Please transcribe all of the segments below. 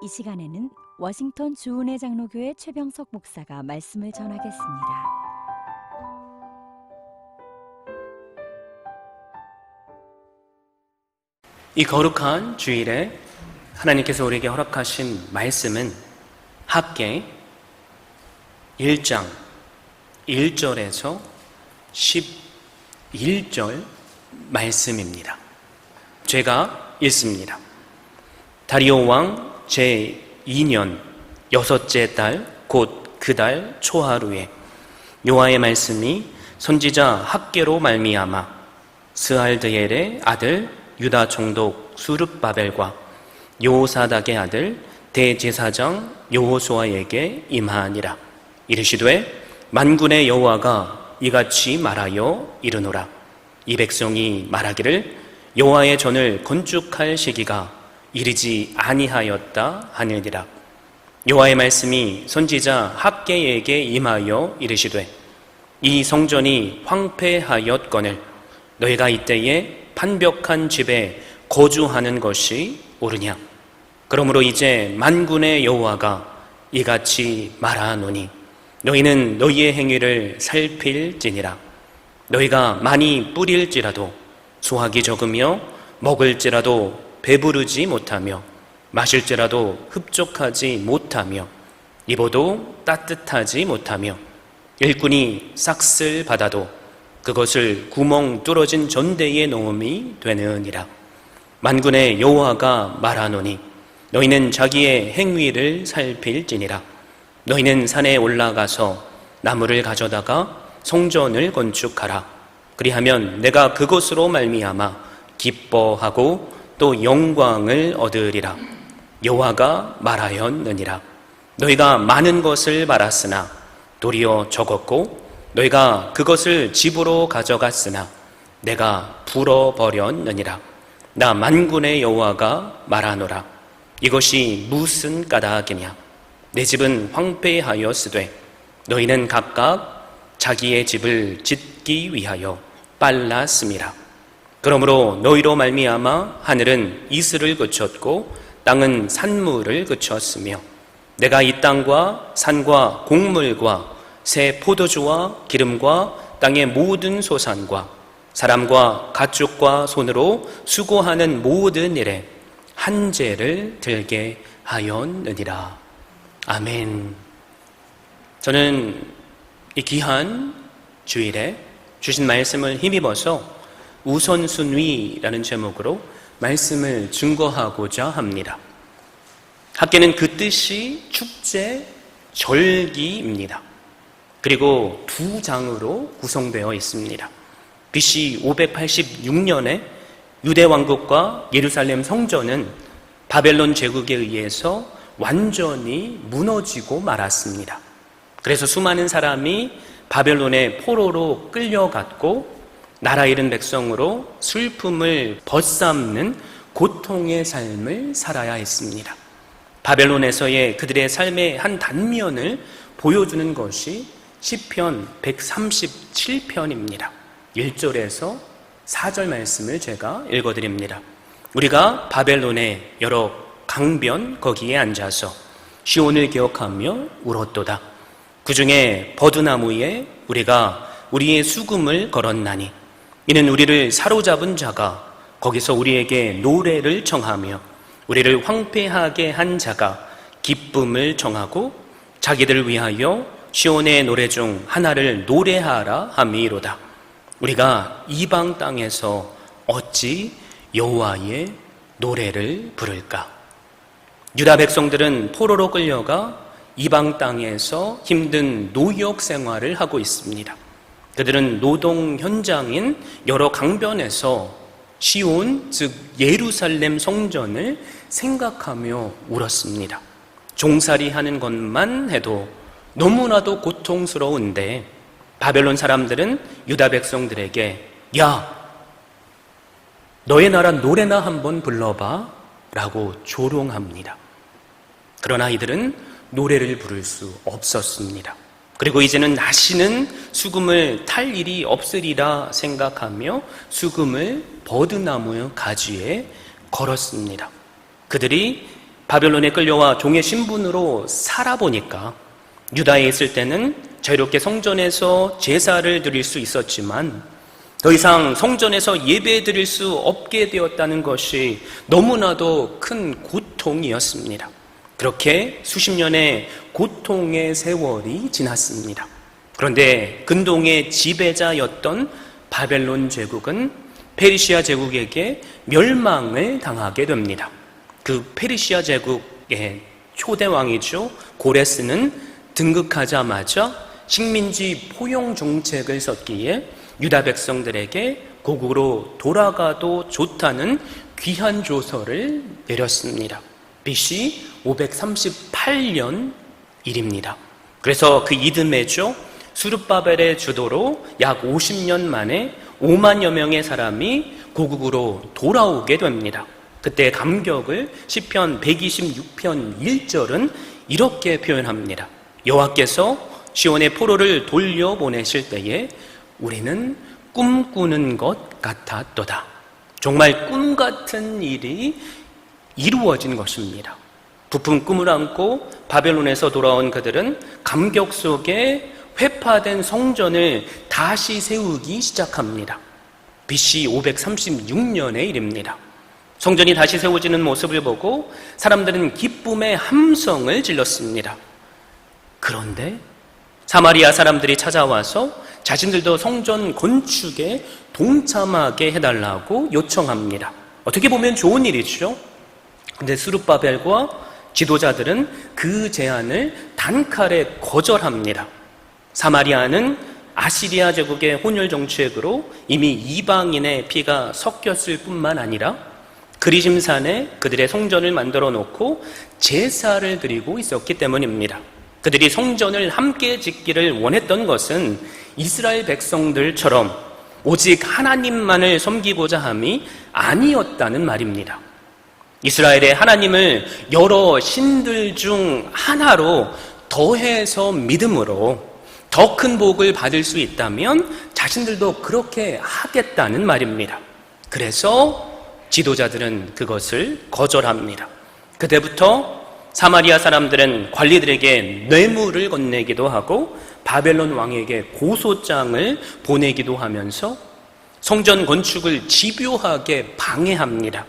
이 시간에는 워싱턴 주은혜 장로교회 최병석 목사가 말씀을 전하겠습니다. 이 거룩한 주일에 하나님께서 우리에게 허락하신 말씀은 학개 1장 1절에서 11절 말씀입니다. 제가 읽습니다. 다리오 왕 제2년 여섯째 달 곧 그 달 초하루에 여호와의 말씀이 선지자 학개로 말미암아 스알드엘의 아들 유다 총독 수룹바벨과 여호사닥의 아들 대제사장 여호수아에게 임하니라. 이르시되 만군의 여호와가 이같이 말하여 이르노라. 이 백성이 말하기를 여호와의 전을 건축할 시기가 이르지 아니하였다 하느니라. 여호와의 말씀이 선지자 학개에게 임하여 이르시되 이 성전이 황폐하였거늘 너희가 이때에 판벽한 집에 거주하는 것이 옳으냐. 그러므로 이제 만군의 여호와가 이같이 말하노니 너희는 너희의 행위를 살필지니라. 너희가 많이 뿌릴지라도 수확이 적으며 먹을지라도 배부르지 못하며 마실지라도 흡족하지 못하며 입어도 따뜻하지 못하며 일꾼이 싹쓸 받아도 그것을 구멍 뚫어진 전대에 놓음이 되느니라. 만군의 여호와가 말하노니 너희는 자기의 행위를 살필지니라. 너희는 산에 올라가서 나무를 가져다가 성전을 건축하라. 그리하면 내가 그것으로 말미암아 기뻐하고 또 영광을 얻으리라. 여호와가 말하였느니라. 너희가 많은 것을 말았으나 도리어 적었고 너희가 그것을 집으로 가져갔으나 내가 불어버렸느니라. 나 만군의 여호와가 말하노라. 이것이 무슨 까닭이냐. 내 집은 황폐하였으되 너희는 각각 자기의 집을 짓기 위하여 빨랐음이라. 그러므로 너희로 말미암아 하늘은 이슬을 그쳤고 땅은 산물을 그쳤으며 내가 이 땅과 산과 곡물과 새 포도주와 기름과 땅의 모든 소산과 사람과 가축과 손으로 수고하는 모든 일에 한죄를 들게 하였느니라. 아멘. 저는 이 귀한 주일에 주신 말씀을 힘입어서 우선순위라는 제목으로 말씀을 증거하고자 합니다. 학개는 그 뜻이 축제, 절기입니다. 그리고 두 장으로 구성되어 있습니다. BC 586년에 유대 왕국과 예루살렘 성전은 바벨론 제국에 의해서 완전히 무너지고 말았습니다. 그래서 수많은 사람이 바벨론의 포로로 끌려갔고 나라 잃은 백성으로 슬픔을 벗삼는 고통의 삶을 살아야 했습니다. 바벨론에서의 그들의 삶의 한 단면을 보여주는 것이 시편 137편입니다. 1절에서 4절 말씀을 제가 읽어드립니다. 우리가 바벨론의 여러 강변 거기에 앉아서 시온을 기억하며 울었도다. 그 중에 버드나무에 우리가 우리의 수금을 걸었나니 이는 우리를 사로잡은 자가 거기서 우리에게 노래를 청하며 우리를 황폐하게 한 자가 기쁨을 청하고 자기들을 위하여 시온의 노래 중 하나를 노래하라 함이로다. 우리가 이방 땅에서 어찌 여호와의 노래를 부를까. 유다 백성들은 포로로 끌려가 이방 땅에서 힘든 노역 생활을 하고 있습니다. 그들은 노동 현장인 여러 강변에서 시온, 즉 예루살렘 성전을 생각하며 울었습니다. 종살이 하는 것만 해도 너무나도 고통스러운데 바벨론 사람들은 유다 백성들에게 야, 너의 나라 노래나 한번 불러봐 라고 조롱합니다. 그러나 이들은 노래를 부를 수 없었습니다. 그리고 이제는 다시는 수금을 탈 일이 없으리라 생각하며 수금을 버드나무 가지에 걸었습니다. 그들이 바벨론에 끌려와 종의 신분으로 살아보니까 유다에 있을 때는 자유롭게 성전에서 제사를 드릴 수 있었지만 더 이상 성전에서 예배 드릴 수 없게 되었다는 것이 너무나도 큰 고통이었습니다. 그렇게 수십 년의 고통의 세월이 지났습니다. 그런데 근동의 지배자였던 바벨론 제국은 페르시아 제국에게 멸망을 당하게 됩니다. 그 페르시아 제국의 초대왕이죠, 고레스는 등극하자마자 식민지 포용 정책을 썼기에 유다 백성들에게 고국으로 돌아가도 좋다는 귀한 조서를 내렸습니다. BC 538년 일입니다. 그래서 그 이듬해죠, 수르바벨의 주도로 약 50년 만에 5만여 명의 사람이 고국으로 돌아오게 됩니다. 그때 감격을 시편 126편 1절은 이렇게 표현합니다. 여호와께서 시온의 포로를 돌려보내실 때에 우리는 꿈꾸는 것 같았도다. 정말 꿈 같은 일이 이루어진 것입니다. 부푼 꿈을 안고 바벨론에서 돌아온 그들은 감격 속에 회파된 성전을 다시 세우기 시작합니다. BC 536년의 일입니다. 성전이 다시 세워지는 모습을 보고 사람들은 기쁨의 함성을 질렀습니다. 그런데 사마리아 사람들이 찾아와서 자신들도 성전 건축에 동참하게 해달라고 요청합니다. 어떻게 보면 좋은 일이죠. 근데 스룹바벨과 지도자들은 그 제안을 단칼에 거절합니다. 사마리아는 아시리아 제국의 혼혈 정책으로 이미 이방인의 피가 섞였을 뿐만 아니라 그리심산에 그들의 성전을 만들어 놓고 제사를 드리고 있었기 때문입니다. 그들이 성전을 함께 짓기를 원했던 것은 이스라엘 백성들처럼 오직 하나님만을 섬기고자 함이 아니었다는 말입니다. 이스라엘의 하나님을 여러 신들 중 하나로 더해서 믿음으로 더 큰 복을 받을 수 있다면 자신들도 그렇게 하겠다는 말입니다. 그래서 지도자들은 그것을 거절합니다. 그때부터 사마리아 사람들은 관리들에게 뇌물을 건네기도 하고 바벨론 왕에게 고소장을 보내기도 하면서 성전 건축을 집요하게 방해합니다.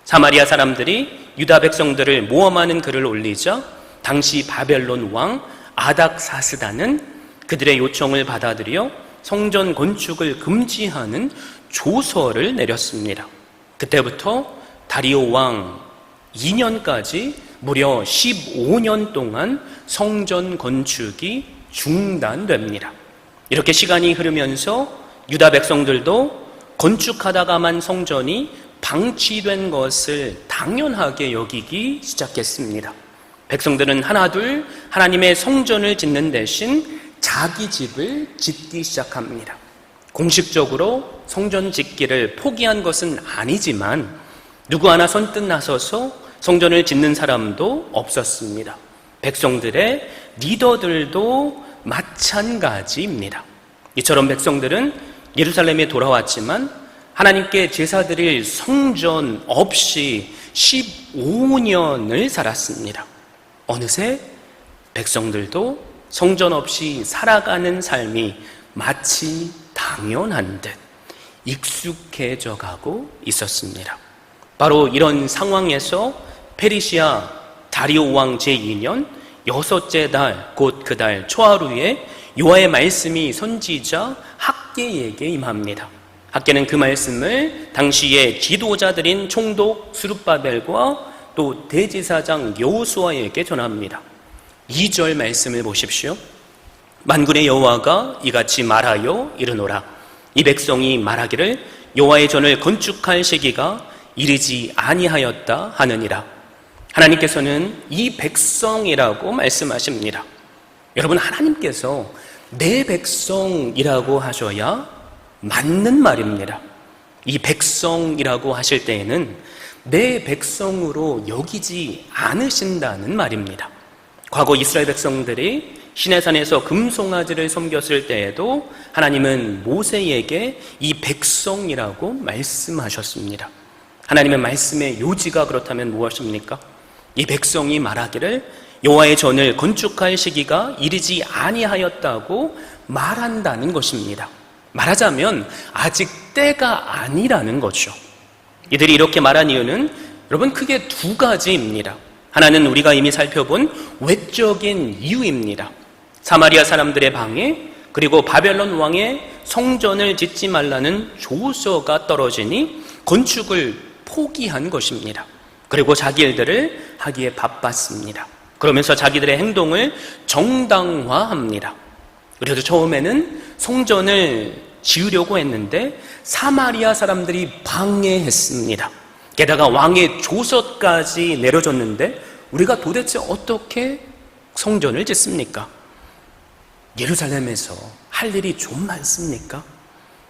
사마리아 사람들이 유다 백성들을 모함하는 글을 올리자 당시 바벨론 왕 아닥사스다는 그들의 요청을 받아들여 성전 건축을 금지하는 조서를 내렸습니다. 그때부터 다리오 왕 2년까지 무려 15년 동안 성전 건축이 중단됩니다. 이렇게 시간이 흐르면서 유다 백성들도 건축하다가만 성전이 방치된 것을 당연하게 여기기 시작했습니다. 백성들은 하나둘 하나님의 성전을 짓는 대신 자기 집을 짓기 시작합니다. 공식적으로 성전 짓기를 포기한 것은 아니지만 누구 하나 선뜻 나서서 성전을 짓는 사람도 없었습니다. 백성들의 리더들도 마찬가지입니다. 이처럼 백성들은 예루살렘에 돌아왔지만 하나님께 제사드릴 성전 없이 15년을 살았습니다. 어느새 백성들도 성전 없이 살아가는 삶이 마치 당연한 듯 익숙해져 가고 있었습니다. 바로 이런 상황에서 페르시아 다리오 왕 제2년 여섯째 달 곧 그 달 초하루에 여호와의 말씀이 선지자 학개에게 임합니다. 학개는 그 말씀을 당시의 지도자들인 총독 스룹바벨과 또 대제사장 여호수아에게 전합니다. 2절 말씀을 보십시오. 만군의 여호와가 이같이 말하여 이르노라. 이 백성이 말하기를 여호와의 전을 건축할 시기가 이르지 아니하였다 하느니라. 하나님께서는 이 백성이라고 말씀하십니다. 여러분, 하나님께서 내 백성이라고 하셔야 맞는 말입니다. 이 백성이라고 하실 때에는 내 백성으로 여기지 않으신다는 말입니다. 과거 이스라엘 백성들이 시내산에서 금송아지를 섬겼을 때에도 하나님은 모세에게 이 백성이라고 말씀하셨습니다. 하나님의 말씀의 요지가 그렇다면 무엇입니까? 이 백성이 말하기를 여호와의 전을 건축할 시기가 이르지 아니하였다고 말한다는 것입니다. 말하자면 아직 때가 아니라는 거죠. 이들이 이렇게 말한 이유는 여러분 크게 두 가지입니다. 하나는 우리가 이미 살펴본 외적인 이유입니다. 사마리아 사람들의 방해, 그리고 바벨론 왕의 성전을 짓지 말라는 조서가 떨어지니 건축을 포기한 것입니다. 그리고 자기 일들을 하기에 바빴습니다. 그러면서 자기들의 행동을 정당화합니다. 그래도 처음에는 성전을 지으려고 했는데 사마리아 사람들이 방해했습니다. 게다가 왕의 조서까지 내려줬는데 우리가 도대체 어떻게 성전을 짓습니까? 예루살렘에서 할 일이 좀 많습니까?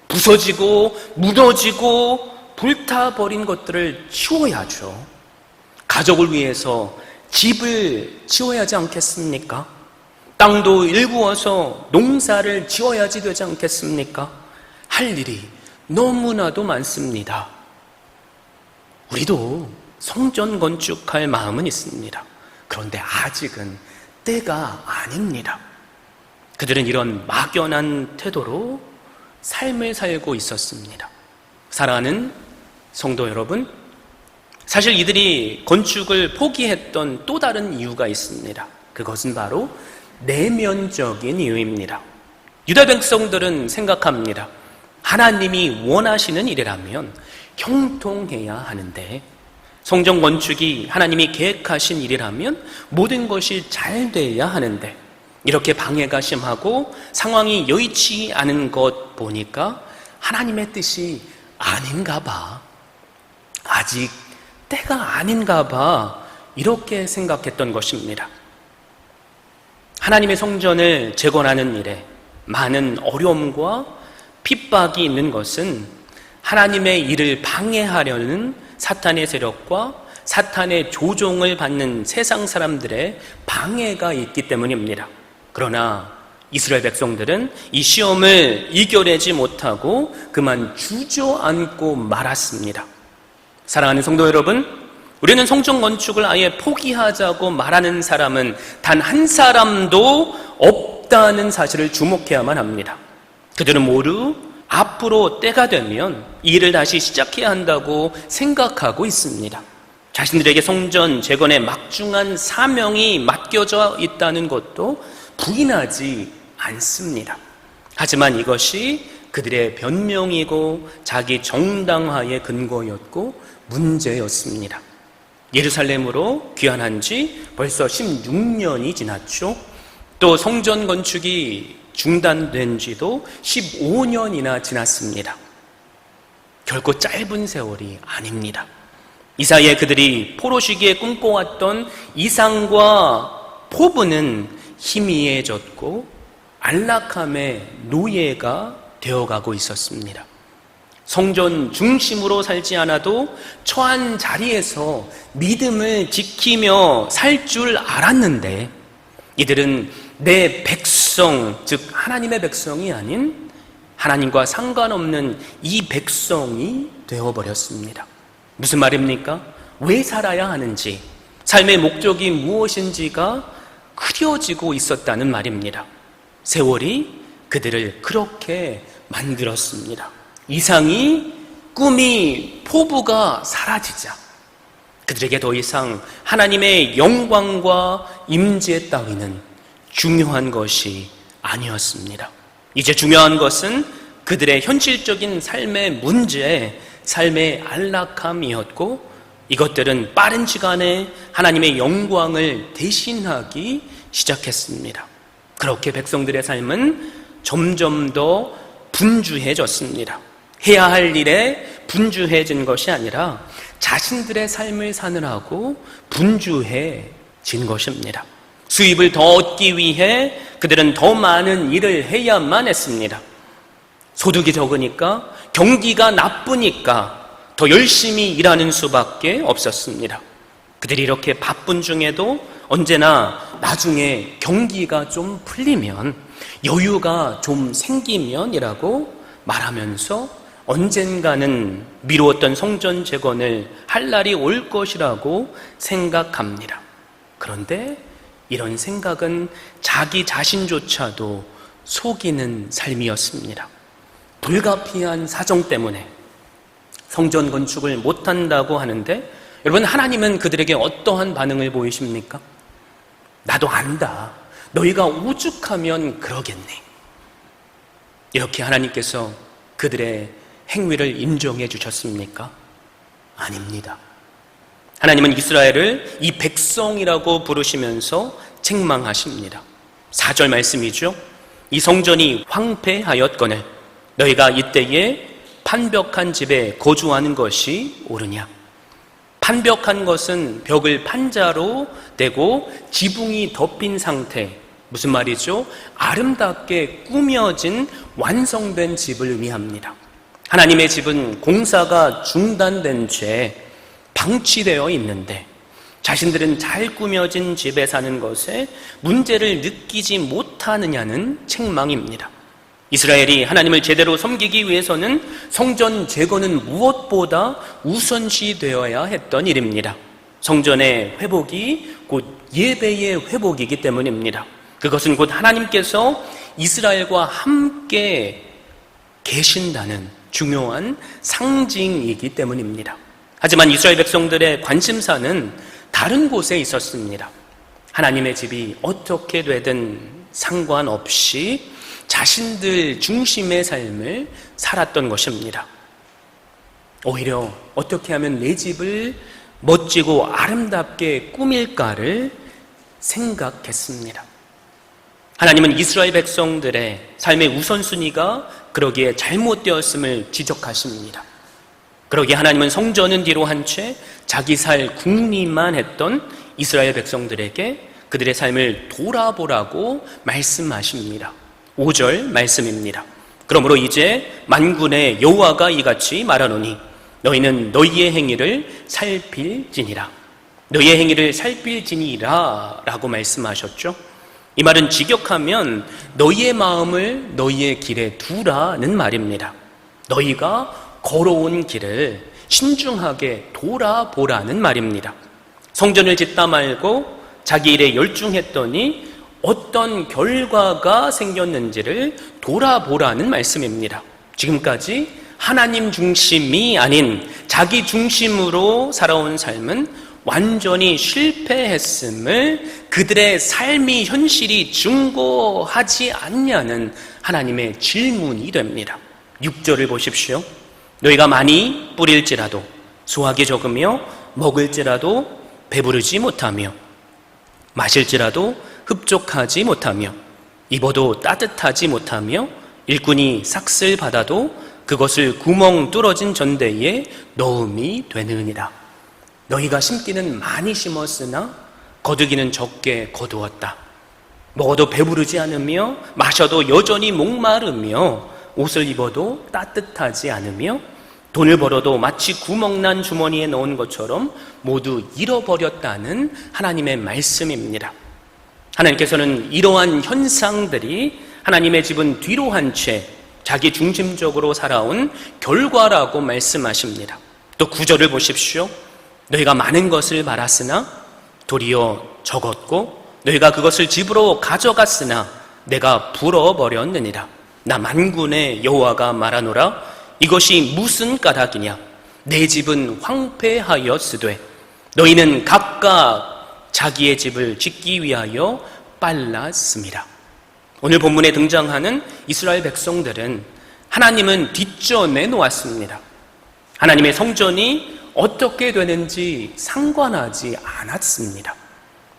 부서지고 무너지고 불타버린 것들을 치워야죠. 가족을 위해서 집을 지어야 하지 않겠습니까? 땅도 일구어서 농사를 지어야지 되지 않겠습니까? 할 일이 너무나도 많습니다. 우리도 성전 건축할 마음은 있습니다. 그런데 아직은 때가 아닙니다. 그들은 이런 막연한 태도로 삶을 살고 있었습니다. 사랑하는 성도 여러분, 사실 이들이 건축을 포기했던 또 다른 이유가 있습니다. 그것은 바로 내면적인 이유입니다. 유다 백성들은 생각합니다. 하나님이 원하시는 일이라면 형통해야 하는데, 성전 건축이 하나님이 계획하신 일이라면 모든 것이 잘 돼야 하는데, 이렇게 방해가 심하고 상황이 여의치 않은 것 보니까 하나님의 뜻이 아닌가 봐, 아직 때가 아닌가 봐, 이렇게 생각했던 것입니다. 하나님의 성전을 재건하는 일에 많은 어려움과 핍박이 있는 것은 하나님의 일을 방해하려는 사탄의 세력과 사탄의 조종을 받는 세상 사람들의 방해가 있기 때문입니다. 그러나 이스라엘 백성들은 이 시험을 이겨내지 못하고 그만 주저앉고 말았습니다. 사랑하는 성도 여러분, 우리는 성전 건축을 아예 포기하자고 말하는 사람은 단 한 사람도 없다는 사실을 주목해야만 합니다. 그들은 모두 앞으로 때가 되면 이 일을 다시 시작해야 한다고 생각하고 있습니다. 자신들에게 성전 재건의 막중한 사명이 맡겨져 있다는 것도 부인하지 않습니다. 하지만 이것이 그들의 변명이고 자기 정당화의 근거였고 문제였습니다. 예루살렘으로 귀환한 지 벌써 16년이 지났죠. 또 성전 건축이 중단된 지도 15년이나 지났습니다. 결코 짧은 세월이 아닙니다. 이 사이에 그들이 포로 시기에 꿈꿔왔던 이상과 포부는 희미해졌고 안락함의 노예가 되어가고 있었습니다. 성전 중심으로 살지 않아도 처한 자리에서 믿음을 지키며 살 줄 알았는데 이들은 내 백성, 즉 하나님의 백성이 아닌 하나님과 상관없는 이 백성이 되어버렸습니다. 무슨 말입니까? 왜 살아야 하는지, 삶의 목적이 무엇인지가 흐려지고 있었다는 말입니다. 세월이 그들을 그렇게 만들었습니다. 이상이, 꿈이, 포부가 사라지자 그들에게 더 이상 하나님의 영광과 임재 따위는 중요한 것이 아니었습니다. 이제 중요한 것은 그들의 현실적인 삶의 문제, 삶의 안락함이었고 이것들은 빠른 시간에 하나님의 영광을 대신하기 시작했습니다. 그렇게 백성들의 삶은 점점 더 분주해졌습니다. 해야 할 일에 분주해진 것이 아니라 자신들의 삶을 사느라고 분주해진 것입니다. 수입을 더 얻기 위해 그들은 더 많은 일을 해야만 했습니다. 소득이 적으니까, 경기가 나쁘니까 더 열심히 일하는 수밖에 없었습니다. 그들이 이렇게 바쁜 중에도 언제나 나중에 경기가 좀 풀리면, 여유가 좀 생기면이라고 말하면서 언젠가는 미루었던 성전 재건을 할 날이 올 것이라고 생각합니다. 그런데 이런 생각은 자기 자신조차도 속이는 삶이었습니다. 불가피한 사정 때문에 성전 건축을 못한다고 하는데, 여러분, 하나님은 그들에게 어떠한 반응을 보이십니까? 나도 안다. 너희가 오죽하면 그러겠네. 이렇게 하나님께서 그들의 행위를 인정해 주셨습니까? 아닙니다. 하나님은 이스라엘을 이 백성이라고 부르시면서 책망하십니다. 4절 말씀이죠. 이 성전이 황폐하였거늘 너희가 이때에 판벽한 집에 거주하는 것이 옳으냐. 판벽한 것은 벽을 판자로 대고 지붕이 덮인 상태, 무슨 말이죠? 아름답게 꾸며진 완성된 집을 의미합니다. 하나님의 집은 공사가 중단된 채 방치되어 있는데 자신들은 잘 꾸며진 집에 사는 것에 문제를 느끼지 못하느냐는 책망입니다. 이스라엘이 하나님을 제대로 섬기기 위해서는 성전 재건은 무엇보다 우선시 되어야 했던 일입니다. 성전의 회복이 곧 예배의 회복이기 때문입니다. 그것은 곧 하나님께서 이스라엘과 함께 계신다는 중요한 상징이기 때문입니다. 하지만 이스라엘 백성들의 관심사는 다른 곳에 있었습니다. 하나님의 집이 어떻게 되든 상관없이 자신들 중심의 삶을 살았던 것입니다. 오히려 어떻게 하면 내 집을 멋지고 아름답게 꾸밀까를 생각했습니다. 하나님은 이스라엘 백성들의 삶의 우선순위가 그러기에 잘못되었음을 지적하십니다. 그러기에 하나님은 성전은 뒤로 한 채 자기 살 궁리만 했던 이스라엘 백성들에게 그들의 삶을 돌아보라고 말씀하십니다. 5절 말씀입니다. 그러므로 이제 만군의 여호와가 이같이 말하노니 너희는 너희의 행위를 살필지니라. 너희의 행위를 살필지니라 라고 말씀하셨죠. 이 말은 직역하면 너희의 마음을 너희의 길에 두라는 말입니다. 너희가 걸어온 길을 신중하게 돌아보라는 말입니다. 성전을 짓다 말고 자기 일에 열중했더니 어떤 결과가 생겼는지를 돌아보라는 말씀입니다. 지금까지 하나님 중심이 아닌 자기 중심으로 살아온 삶은 완전히 실패했음을 그들의 삶이 현실이 증거하지 않냐는 하나님의 질문이 됩니다. 6절을 보십시오. 너희가 많이 뿌릴지라도 수확이 적으며 먹을지라도 배부르지 못하며 마실지라도 흡족하지 못하며 입어도 따뜻하지 못하며 일꾼이 삭슬 받아도 그것을 구멍 뚫어진 전대에 넣음이 되느니라. 너희가 심기는 많이 심었으나 거두기는 적게 거두었다. 먹어도 배부르지 않으며 마셔도 여전히 목마르며 옷을 입어도 따뜻하지 않으며 돈을 벌어도 마치 구멍난 주머니에 넣은 것처럼 모두 잃어버렸다는 하나님의 말씀입니다. 하나님께서는 이러한 현상들이 하나님의 집은 뒤로 한 채 자기 중심적으로 살아온 결과라고 말씀하십니다. 또 9절을 보십시오. 너희가 많은 것을 말았으나 도리어 적었고 너희가 그것을 집으로 가져갔으나 내가 불어버렸느니라. 나 만군의 여호와가 말하노라. 이것이 무슨 까닭이냐. 내 집은 황폐하였으되 너희는 각각 자기의 집을 짓기 위하여 빨랐습니다. 오늘 본문에 등장하는 이스라엘 백성들은 하나님은 뒷전에 놓았습니다. 하나님의 성전이 어떻게 되는지 상관하지 않았습니다.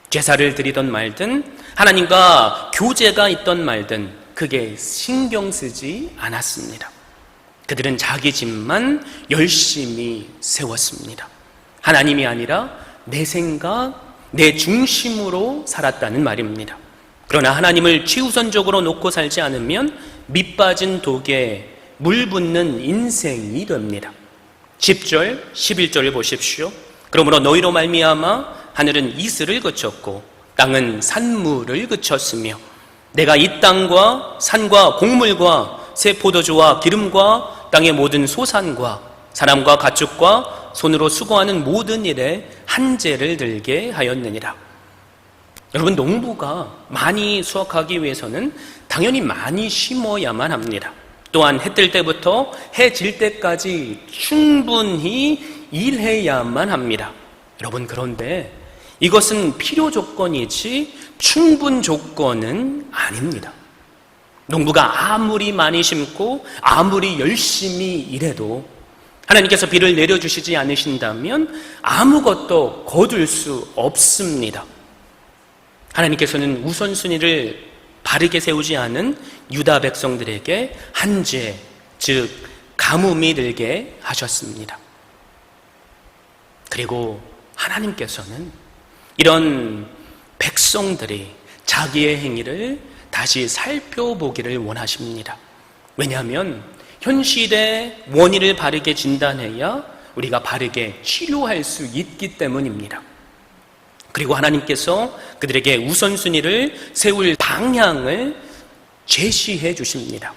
제사를 드리던 말든 하나님과 교제가 있던 말든 크게 신경 쓰지 않았습니다. 그들은 자기 집만 열심히 세웠습니다. 하나님이 아니라 내 생각, 내 중심으로 살았다는 말입니다. 그러나 하나님을 최우선적으로 놓고 살지 않으면 밑빠진 독에 물 붓는 인생이 됩니다. 10절, 11절을 보십시오. 그러므로 너희로 말미암아 하늘은 이슬을 그쳤고 땅은 산물을 그쳤으며 내가 이 땅과 산과 곡물과 새 포도주와 기름과 땅의 모든 소산과 사람과 가축과 손으로 수고하는 모든 일에 한재를 들게 하였느니라. 여러분, 농부가 많이 수확하기 위해서는 당연히 많이 심어야만 합니다. 또한 해 뜰 때부터 해 질 때까지 충분히 일해야만 합니다. 여러분, 그런데 이것은 필요 조건이지 충분 조건은 아닙니다. 농부가 아무리 많이 심고 아무리 열심히 일해도 하나님께서 비를 내려주시지 않으신다면 아무것도 거둘 수 없습니다. 하나님께서는 우선순위를 바르게 세우지 않은 유다 백성들에게 한재, 즉 가뭄이 들게 하셨습니다. 그리고 하나님께서는 이런 백성들이 자기의 행위를 다시 살펴보기를 원하십니다. 왜냐하면 현 시대의 원인을 바르게 진단해야 우리가 바르게 치료할 수 있기 때문입니다. 그리고 하나님께서 그들에게 우선순위를 세울 방향을 제시해 주십니다.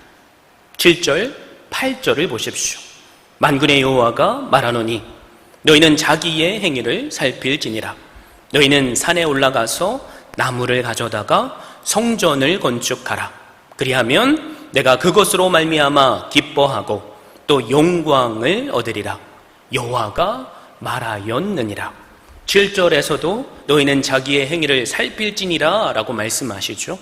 7절, 8절을 보십시오. 만군의 여호와가 말하노니 너희는 자기의 행위를 살필지니라. 너희는 산에 올라가서 나무를 가져다가 성전을 건축하라. 그리하면 내가 그것으로 말미암아 기뻐하고 또 영광을 얻으리라. 여호와가 말하였느니라. 7절에서도 너희는 자기의 행위를 살필지니라 라고 말씀하시죠.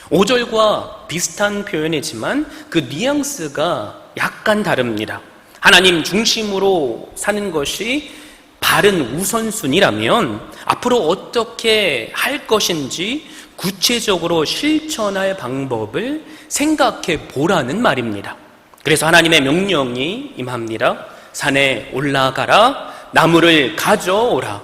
5절과 비슷한 표현이지만 그 뉘앙스가 약간 다릅니다. 하나님 중심으로 사는 것이 바른 우선순위라면 앞으로 어떻게 할 것인지 구체적으로 실천할 방법을 생각해 보라는 말입니다. 그래서 하나님의 명령이 임합니다. 산에 올라가라, 나무를 가져오라,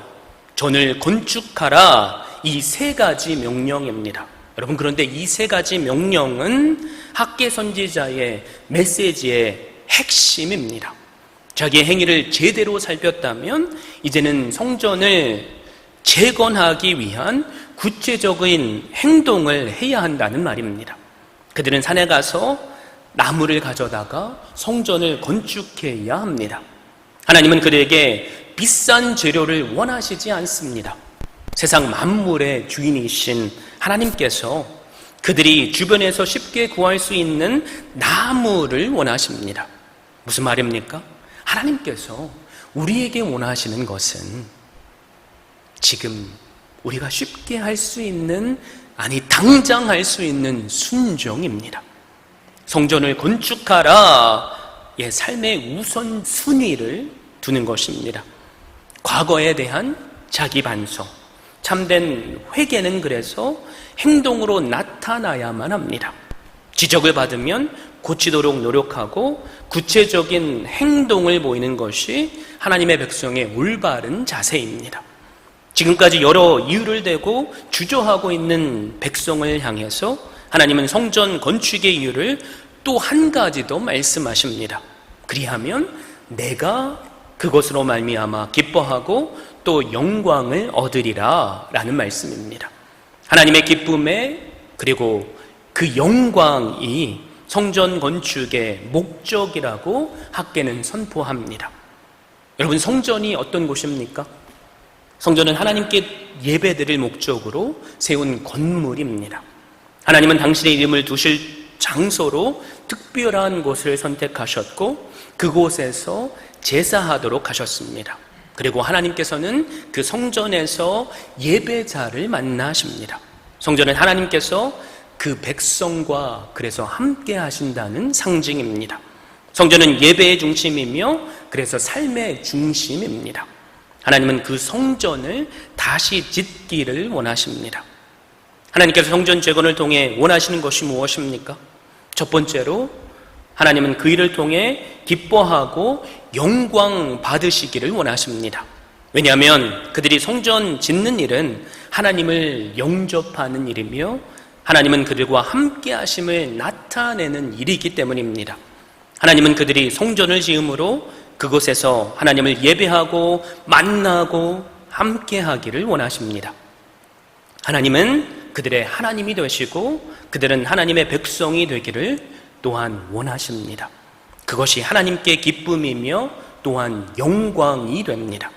전을 건축하라. 이 세 가지 명령입니다. 여러분, 그런데 이 세 가지 명령은 학개 선지자의 메시지의 핵심입니다. 자기의 행위를 제대로 살폈다면 이제는 성전을 재건하기 위한 구체적인 행동을 해야 한다는 말입니다. 그들은 산에 가서 나무를 가져다가 성전을 건축해야 합니다. 하나님은 그들에게 비싼 재료를 원하시지 않습니다. 세상 만물의 주인이신 하나님께서 그들이 주변에서 쉽게 구할 수 있는 나무를 원하십니다. 무슨 말입니까? 하나님께서 우리에게 원하시는 것은 지금 우리가 쉽게 할 수 있는, 아니 당장 할 수 있는 순종입니다. 성전을 건축하라, 삶의 우선순위를 두는 것입니다. 과거에 대한 자기 반성, 참된 회개는 그래서 행동으로 나타나야만 합니다. 지적을 받으면 고치도록 노력하고 구체적인 행동을 보이는 것이 하나님의 백성의 올바른 자세입니다. 지금까지 여러 이유를 대고 주저하고 있는 백성을 향해서 하나님은 성전 건축의 이유를 또 한 가지 더 말씀하십니다. 그리하면 내가 그것으로 말미암아 기뻐하고 또 영광을 얻으리라 라는 말씀입니다. 하나님의 기쁨에, 그리고 그 영광이 성전 건축의 목적이라고 학개는 선포합니다. 여러분, 성전이 어떤 곳입니까? 성전은 하나님께 예배드릴 목적으로 세운 건물입니다. 하나님은 당신의 이름을 두실 장소로 특별한 곳을 선택하셨고 그곳에서 제사하도록 하셨습니다. 그리고 하나님께서는 그 성전에서 예배자를 만나십니다. 성전은 하나님께서 그 백성과 그래서 함께 하신다는 상징입니다. 성전은 예배의 중심이며 그래서 삶의 중심입니다. 하나님은 그 성전을 다시 짓기를 원하십니다. 하나님께서 성전 재건을 통해 원하시는 것이 무엇입니까? 첫 번째로 하나님은 그 일을 통해 기뻐하고 영광 받으시기를 원하십니다. 왜냐하면 그들이 성전 짓는 일은 하나님을 영접하는 일이며 하나님은 그들과 함께 하심을 나타내는 일이기 때문입니다. 하나님은 그들이 성전을 지음으로 그곳에서 하나님을 예배하고 만나고 함께 하기를 원하십니다. 하나님은 그들의 하나님이 되시고 그들은 하나님의 백성이 되기를 또한 원하십니다. 그것이 하나님께 기쁨이며 또한 영광이 됩니다.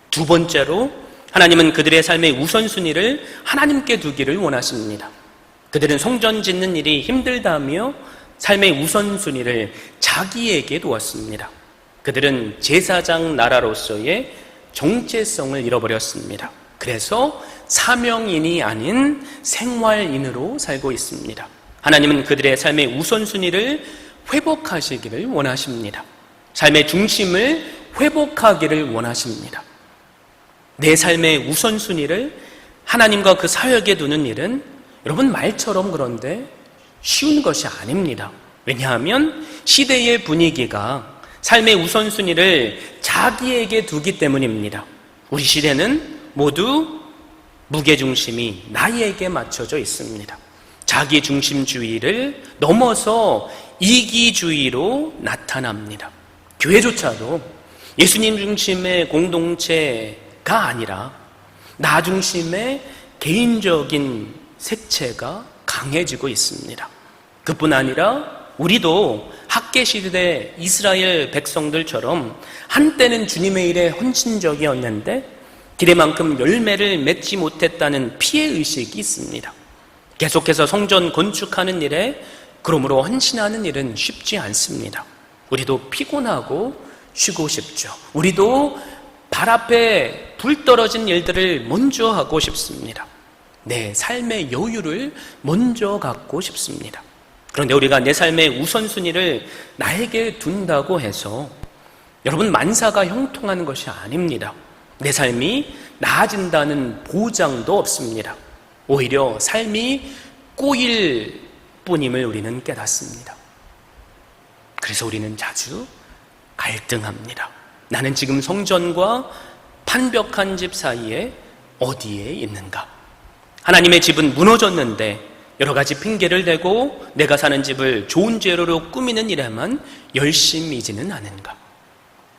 두 번째로 하나님은 그들의 삶의 우선순위를 하나님께 두기를 원하십니다. 그들은 성전 짓는 일이 힘들다며 삶의 우선순위를 자기에게 두었습니다. 그들은 제사장 나라로서의 정체성을 잃어버렸습니다. 그래서 사명인이 아닌 생활인으로 살고 있습니다. 하나님은 그들의 삶의 우선순위를 회복하시기를 원하십니다. 삶의 중심을 회복하기를 원하십니다. 내 삶의 우선순위를 하나님과 그 사역에 두는 일은 여러분 말처럼 그런데 쉬운 것이 아닙니다. 왜냐하면 시대의 분위기가 삶의 우선순위를 자기에게 두기 때문입니다. 우리 시대는 모두 무게중심이 나에게 맞춰져 있습니다. 자기중심주의를 넘어서 이기주의로 나타납니다. 교회조차도 예수님 중심의 공동체가 아니라 나 중심의 개인적인 색채가 강해지고 있습니다. 그뿐 아니라 우리도 학개시대 이스라엘 백성들처럼 한때는 주님의 일에 헌신적이었는데 기대만큼 열매를 맺지 못했다는 피해의식이 있습니다. 계속해서 성전 건축하는 일에 그러므로 헌신하는 일은 쉽지 않습니다. 우리도 피곤하고 쉬고 싶죠. 우리도 발 앞에 불 떨어진 일들을 먼저 하고 싶습니다. 내 삶의 여유를 먼저 갖고 싶습니다. 그런데 우리가 내 삶의 우선순위를 나에게 둔다고 해서 여러분 만사가 형통하는 것이 아닙니다. 내 삶이 나아진다는 보장도 없습니다. 오히려 삶이 꼬일 뿐임을 우리는 깨닫습니다. 그래서 우리는 자주 갈등합니다. 나는 지금 성전과 판벽한 집 사이에 어디에 있는가? 하나님의 집은 무너졌는데 여러 가지 핑계를 대고 내가 사는 집을 좋은 재료로 꾸미는 일에만 열심이지는 않은가?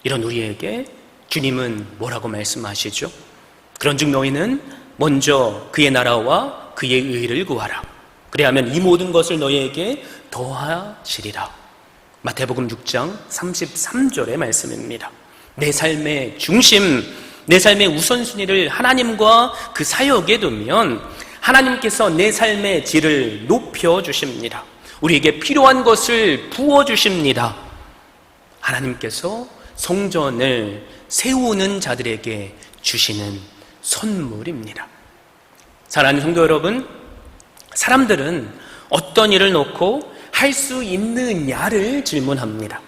이런 우리에게 주님은 뭐라고 말씀하시죠? 그런즉 너희는 먼저 그의 나라와 그의 의를 구하라. 그래야면 이 모든 것을 너희에게 더하시리라. 마태복음 6장 33절의 말씀입니다. 내 삶의 중심, 내 삶의 우선순위를 하나님과 그 사역에 두면 하나님께서 내 삶의 질을 높여주십니다. 우리에게 필요한 것을 부어주십니다. 하나님께서 성전을 세우는 자들에게 주시는 선물입니다. 사랑하는 성도 여러분, 사람들은 어떤 일을 놓고 할 수 있느냐를 질문합니다.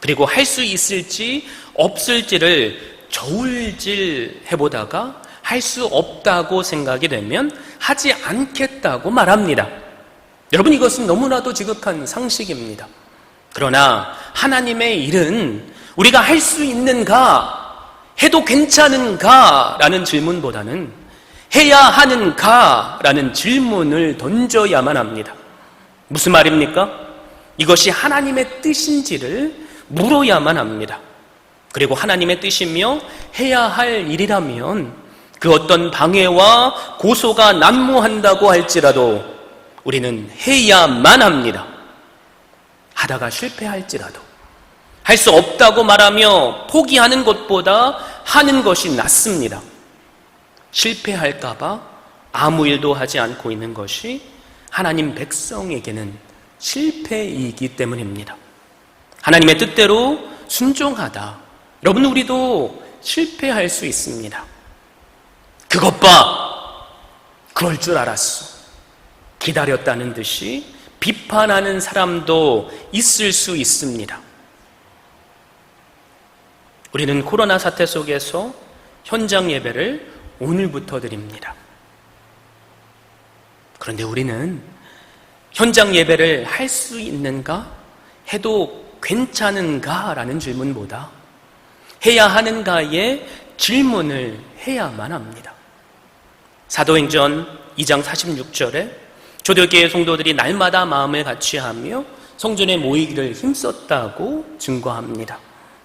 그리고 할 수 있을지 없을지를 저울질해보다가 할 수 없다고 생각이 되면 하지 않겠다고 말합니다. 여러분, 이것은 너무나도 지극한 상식입니다. 그러나 하나님의 일은 우리가 할 수 있는가, 해도 괜찮은가 라는 질문보다는 해야 하는가 라는 질문을 던져야만 합니다. 무슨 말입니까? 이것이 하나님의 뜻인지를 물어야만 합니다. 그리고 하나님의 뜻이며 해야 할 일이라면 그 어떤 방해와 고소가 난무한다고 할지라도 우리는 해야만 합니다. 하다가 실패할지라도 할 수 없다고 말하며 포기하는 것보다 하는 것이 낫습니다. 실패할까 봐 아무 일도 하지 않고 있는 것이 하나님 백성에게는 실패이기 때문입니다. 하나님의 뜻대로 순종하다. 여러분, 우리도 실패할 수 있습니다. 그것 봐! 그럴 줄 알았어. 기다렸다는 듯이 비판하는 사람도 있을 수 있습니다. 우리는 코로나 사태 속에서 현장 예배를 오늘부터 드립니다. 그런데 우리는 현장 예배를 할 수 있는가? 해도 괜찮은가? 라는 질문보다 해야 하는가의 질문을 해야만 합니다. 사도행전 2장 46절에 초대교회 성도들이 날마다 마음을 같이하며 성전에 모이기를 힘썼다고 증거합니다.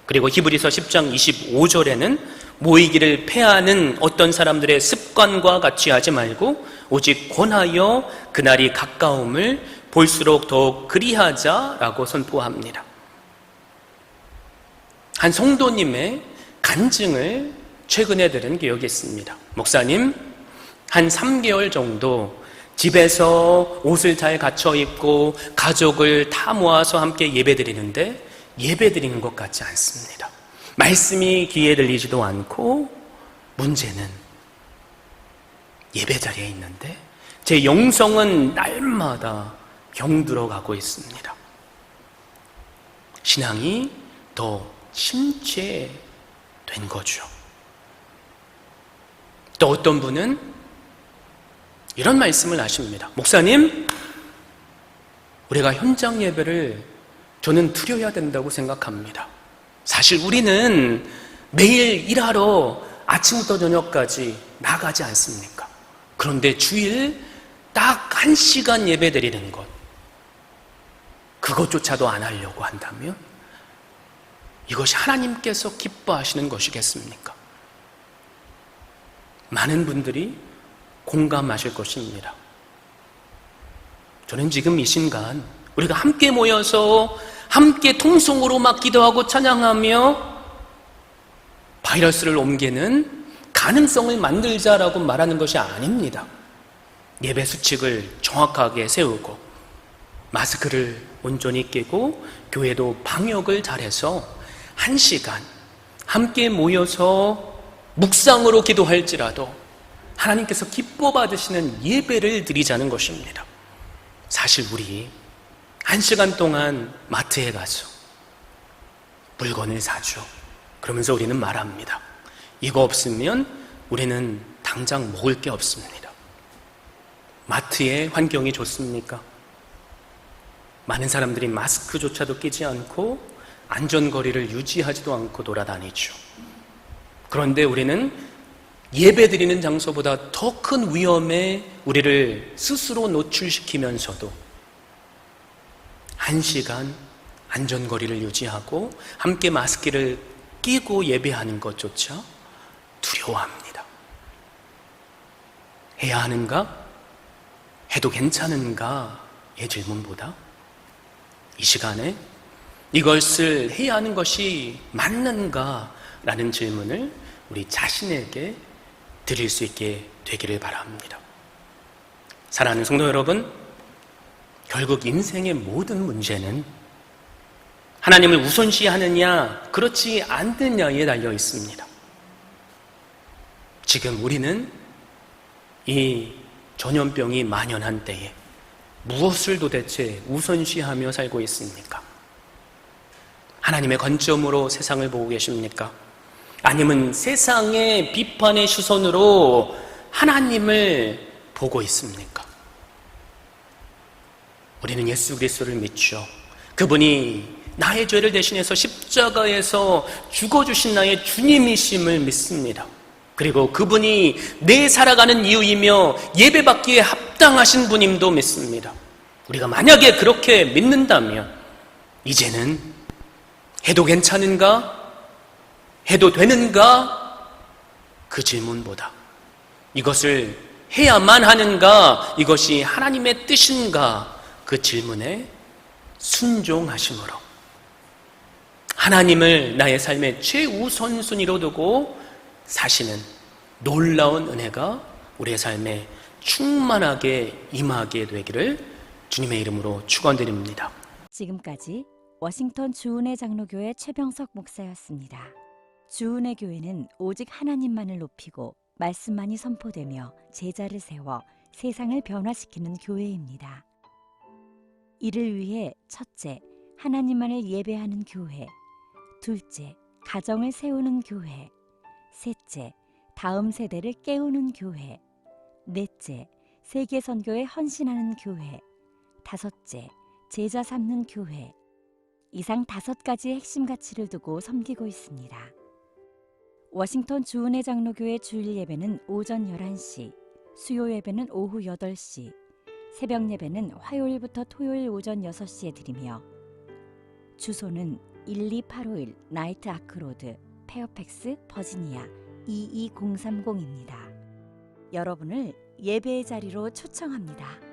그리고 히브리서 10장 25절에는 모이기를 패하는 어떤 사람들의 습관과 같이 하지 말고 오직 권하여 그날이 가까움을 볼수록 더욱 그리하자라고 선포합니다. 한 성도님의 간증을 최근에 들은 기억이 있습니다. 목사님, 한 3개월 정도 집에서 옷을 잘 갖춰 입고 가족을 다 모아서 함께 예배드리는데 예배드리는 것 같지 않습니다. 말씀이 귀에 들리지도 않고, 문제는 예배 자리에 있는데 제 영성은 날마다 병들어가고 있습니다. 신앙이 더 침체된 거죠. 또 어떤 분은 이런 말씀을 하십니다. 목사님, 우리가 현장 예배를 저는 드려야 된다고 생각합니다. 사실 우리는 매일 일하러 아침부터 저녁까지 나가지 않습니까? 그런데 주일 딱 1시간 예배 드리는 것, 그것조차도 안 하려고 한다면 이것이 하나님께서 기뻐하시는 것이겠습니까? 많은 분들이 공감하실 것입니다. 저는 지금 이 순간 우리가 함께 모여서 함께 통성으로 막 기도하고 찬양하며 바이러스를 옮기는 가능성을 만들자라고 말하는 것이 아닙니다. 예배 수칙을 정확하게 세우고 마스크를 온전히 끼고 교회도 방역을 잘해서 1시간 함께 모여서 묵상으로 기도할지라도 하나님께서 기뻐 받으시는 예배를 드리자는 것입니다. 사실 우리 1시간 동안 마트에 가서 물건을 사죠. 그러면서 우리는 말합니다. 이거 없으면 우리는 당장 먹을 게 없습니다. 마트의 환경이 좋습니까? 많은 사람들이 마스크조차도 끼지 않고 안전거리를 유지하지도 않고 돌아다니죠. 그런데 우리는 예배드리는 장소보다 더 큰 위험에 우리를 스스로 노출시키면서도 1시간 안전거리를 유지하고 함께 마스크를 끼고 예배하는 것조차 두려워합니다. 해야 하는가? 해도 괜찮은가의 질문보다 이 시간에 이것을 해야 하는 것이 맞는가라는 질문을 우리 자신에게 드릴 수 있게 되기를 바랍니다. 사랑하는 성도 여러분, 결국 인생의 모든 문제는 하나님을 우선시하느냐 그렇지 않느냐에 달려 있습니다. 지금 우리는 이 전염병이 만연한 때에 무엇을 도대체 우선시하며 살고 있습니까? 하나님의 관점으로 세상을 보고 계십니까? 아니면 세상의 비판의 시선으로 하나님을 보고 있습니까? 우리는 예수 그리스도를 믿죠. 그분이 나의 죄를 대신해서 십자가에서 죽어주신 나의 주님이심을 믿습니다. 그리고 그분이 내 살아가는 이유이며 예배받기에 합당하신 분임도 믿습니다. 우리가 만약에 그렇게 믿는다면 이제는 해도 괜찮은가? 해도 되는가? 그 질문보다 이것을 해야만 하는가? 이것이 하나님의 뜻인가? 그 질문에 순종하심으로 하나님을 나의 삶의 최우선순위로 두고 사시는 놀라운 은혜가 우리의 삶에 충만하게 임하게 되기를 주님의 이름으로 축원드립니다. 지금까지 워싱턴 주은혜 장로교회 최병석 목사였습니다. 주은혜 교회는 오직 하나님만을 높이고 말씀만이 선포되며 제자를 세워 세상을 변화시키는 교회입니다. 이를 위해 첫째, 하나님만을 예배하는 교회, 둘째, 가정을 세우는 교회, 셋째, 다음 세대를 깨우는 교회, 넷째, 세계 선교에 헌신하는 교회, 다섯째, 제자 삼는 교회. 이상 5가지의 핵심 가치를 두고 섬기고 있습니다. 워싱턴 주은혜 장로교회 주일 예배는 오전 11시, 수요 예배는 오후 8시, 새벽 예배는 화요일부터 토요일 오전 6시에 드리며 주소는 12851 나이트 아크로드, 페어팩스, 버지니아 22030입니다. 여러분을 예배의 자리로 초청합니다.